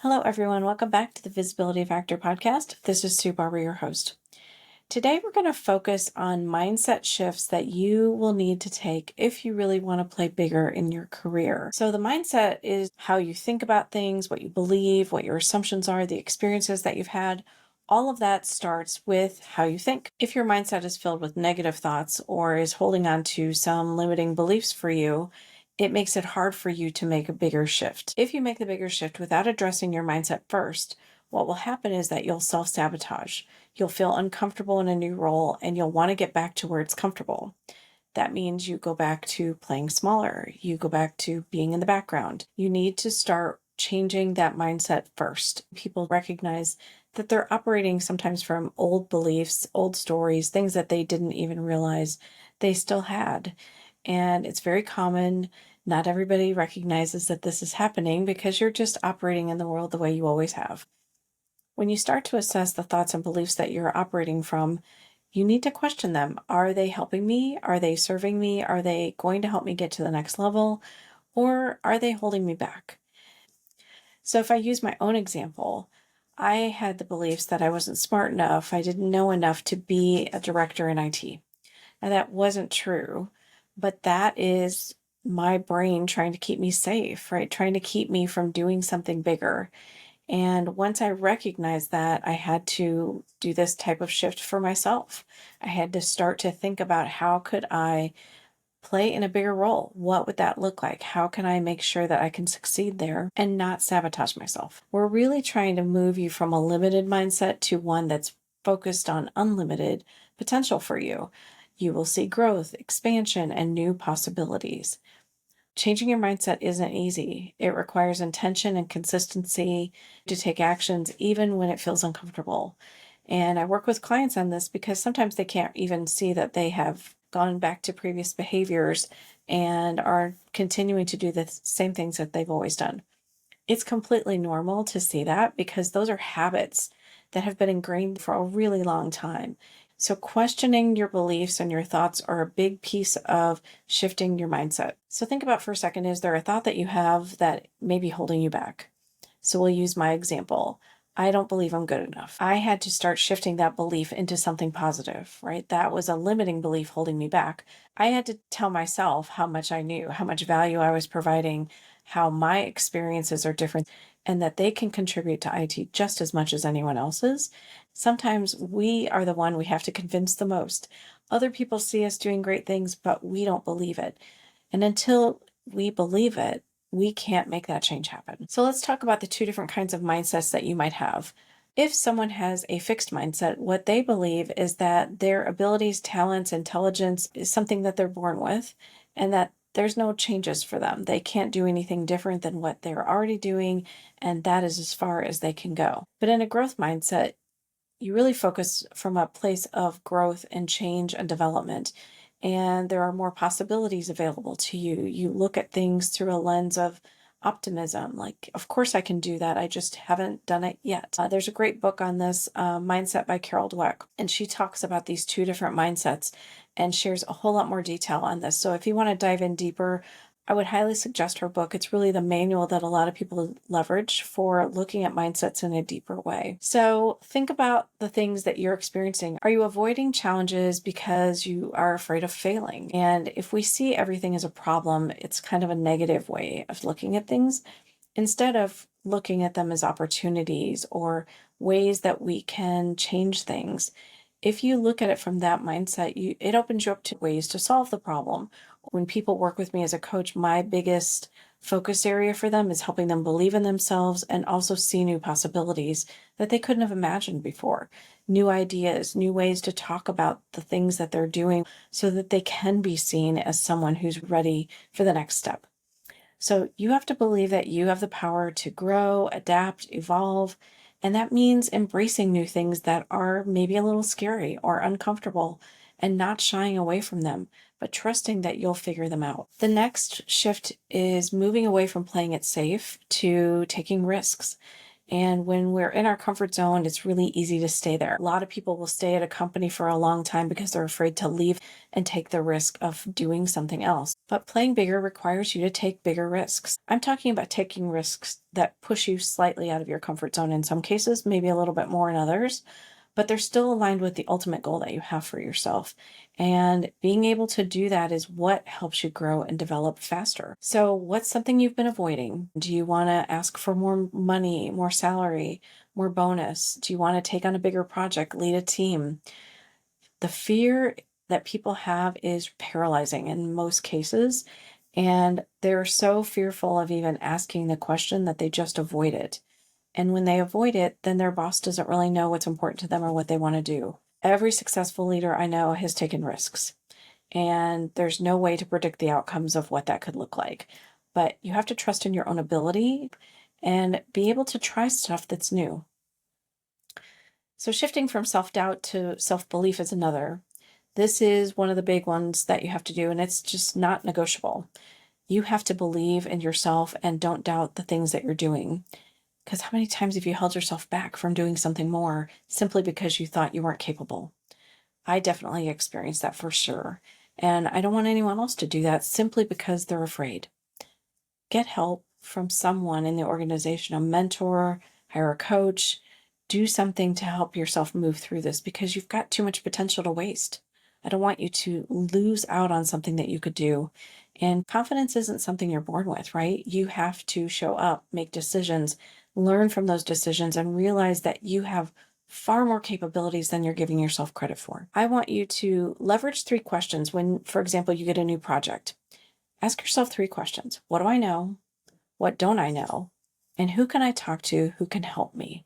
Hello, everyone. Welcome back to the Visibility Factor podcast. This is Sue Barber, your host. Today, we're going to focus on mindset shifts that you will need to take if you really want to play bigger in your career. So, the mindset is how you think about things, what you believe, what your assumptions are, the experiences that you've had. All of that starts with how you think. If your mindset is filled with negative thoughts or is holding on to some limiting beliefs for you, it makes it hard for you to make a bigger shift. If you make the bigger shift without addressing your mindset first, what will happen is that you'll self-sabotage. You'll feel uncomfortable in a new role and you'll want to get back to where it's comfortable. That means you go back to playing smaller. You go back to being in the background. You need to start changing that mindset first. People recognize that they're operating sometimes from old beliefs, old stories, things that they didn't even realize they still had. And it's very common. Not everybody recognizes that this is happening because you're just operating in the world the way you always have. When you start to assess the thoughts and beliefs that you're operating from, you need to question them. Are they helping me? Are they serving me? Are they going to help me get to the next level? Or are they holding me back? So if I use my own example, I had the beliefs that I wasn't smart enough, I didn't know enough to be a director in IT. Now that wasn't true, but that is my brain trying to keep me safe, right? Trying to keep me from doing something bigger. And once I recognized that, I had to do this type of shift for myself. I had to start to think about how could I play in a bigger role? What would that look like? How can I make sure that I can succeed there and not sabotage myself? We're really trying to move you from a limited mindset to one that's focused on unlimited potential for you. You will see growth, expansion, and new possibilities. Changing your mindset isn't easy. It requires intention and consistency to take actions even when it feels uncomfortable. And I work with clients on this because sometimes they can't even see that they have gone back to previous behaviors and are continuing to do the same things that they've always done. It's completely normal to see that because those are habits that have been ingrained for a really long time. So questioning your beliefs and your thoughts are a big piece of shifting your mindset. So think about for a second, is there a thought that you have that may be holding you back? So we'll use my example. I don't believe I'm good enough. I had to start shifting that belief into something positive, right? That was a limiting belief holding me back. I had to tell myself how much I knew, how much value I was providing, how my experiences are different, and that they can contribute to IT just as much as anyone else's. Sometimes we are the one we have to convince the most. Other people see us doing great things, but we don't believe it. And until we believe it, we can't make that change happen. So let's talk about the two different kinds of mindsets that you might have. If someone has a fixed mindset, what they believe is that their abilities, talents, intelligence is something that they're born with, and that there's no changes for them. They can't do anything different than what they're already doing, and that is as far as they can go. But in a growth mindset, you really focus from a place of growth and change and development. And there are more possibilities available to you. You look at things through a lens of optimism, like, of course I can do that. I just haven't done it yet. There's a great book on this, Mindset by Carol Dweck, and she talks about these two different mindsets and shares a whole lot more detail on this. So if you want to dive in deeper, I would highly suggest her book. It's really the manual that a lot of people leverage for looking at mindsets in a deeper way. So think about the things that you're experiencing. Are you avoiding challenges because you are afraid of failing? And if we see everything as a problem, it's kind of a negative way of looking at things instead of looking at them as opportunities or ways that we can change things. If you look at it from that mindset, it opens you up to ways to solve the problem. When people work with me as a coach, my biggest focus area for them is helping them believe in themselves and also see new possibilities that they couldn't have imagined before. New ideas, new ways to talk about the things that they're doing so that they can be seen as someone who's ready for the next step. So you have to believe that you have the power to grow, adapt, evolve, and that means embracing new things that are maybe a little scary or uncomfortable and not shying away from them, but trusting that you'll figure them out. The next shift is moving away from playing it safe to taking risks. And when we're in our comfort zone, it's really easy to stay there. A lot of people will stay at a company for a long time because they're afraid to leave and take the risk of doing something else. But playing bigger requires you to take bigger risks. I'm talking about taking risks that push you slightly out of your comfort zone in some cases, maybe a little bit more in others, but they're still aligned with the ultimate goal that you have for yourself. And being able to do that is what helps you grow and develop faster. So, what's something you've been avoiding? Do you want to ask for more money, more salary, more bonus? Do you want to take on a bigger project, lead a team? The fear that people have is paralyzing in most cases. And they're so fearful of even asking the question that they just avoid it. And when they avoid it, then their boss doesn't really know what's important to them or what they want to do. Every successful leader I know has taken risks, and there's no way to predict the outcomes of what that could look like. But you have to trust in your own ability and be able to try stuff that's new. So, shifting from self doubt to self belief is another. This is one of the big ones that you have to do, and it's just not negotiable. You have to believe in yourself and don't doubt the things that you're doing. Because how many times have you held yourself back from doing something more simply because you thought you weren't capable? I definitely experienced that for sure. And I don't want anyone else to do that simply because they're afraid. Get help from someone in the organization, a mentor, hire a coach, do something to help yourself move through this because you've got too much potential to waste. I don't want you to lose out on something that you could do. And confidence isn't something you're born with, right? You have to show up, make decisions, learn from those decisions, and realize that you have far more capabilities than you're giving yourself credit for. I want you to leverage 3 questions when, for example, you get a new project. Ask yourself 3 questions. What do I know? What don't I know? And who can I talk to who can help me?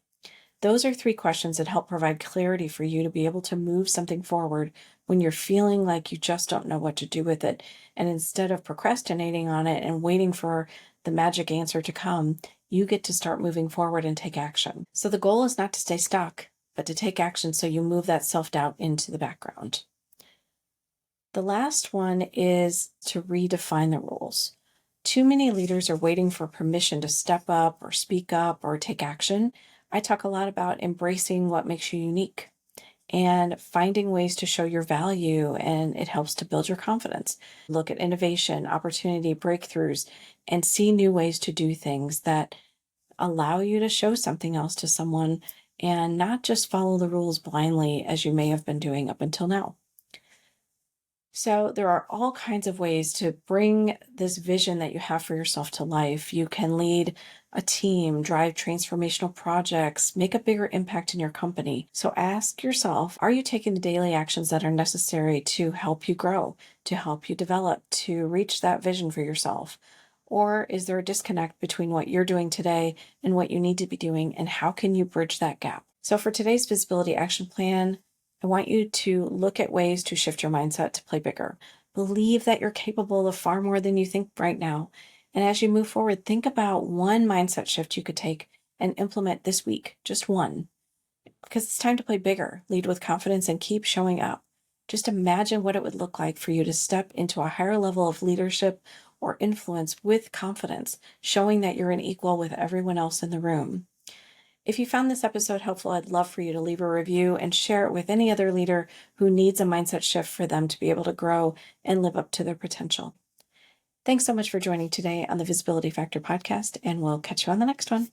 Those are 3 questions that help provide clarity for you to be able to move something forward when you're feeling like you just don't know what to do with it. And instead of procrastinating on it and waiting for the magic answer to come, you get to start moving forward and take action. So the goal is not to stay stuck, but to take action so you move that self-doubt into the background. The last one is to redefine the rules. Too many leaders are waiting for permission to step up or speak up or take action. I talk a lot about embracing what makes you unique and finding ways to show your value, and it helps to build your confidence. Look at innovation, opportunity, breakthroughs, and see new ways to do things that allow you to show something else to someone and not just follow the rules blindly as you may have been doing up until now. So there are all kinds of ways to bring this vision that you have for yourself to life. You can lead a team, drive transformational projects, make a bigger impact in your company. So ask yourself, are you taking the daily actions that are necessary to help you grow, to help you develop, to reach that vision for yourself? Or is there a disconnect between what you're doing today and what you need to be doing, and how can you bridge that gap? So for today's visibility action plan, I want you to look at ways to shift your mindset to play bigger. Believe that you're capable of far more than you think right now. And as you move forward, think about one mindset shift you could take and implement this week, just one, because it's time to play bigger, lead with confidence, and keep showing up. Just imagine what it would look like for you to step into a higher level of leadership or influence with confidence, showing that you're an equal with everyone else in the room. If you found this episode helpful, I'd love for you to leave a review and share it with any other leader who needs a mindset shift for them to be able to grow and live up to their potential. Thanks so much for joining today on the Visibility Factor podcast, and we'll catch you on the next one.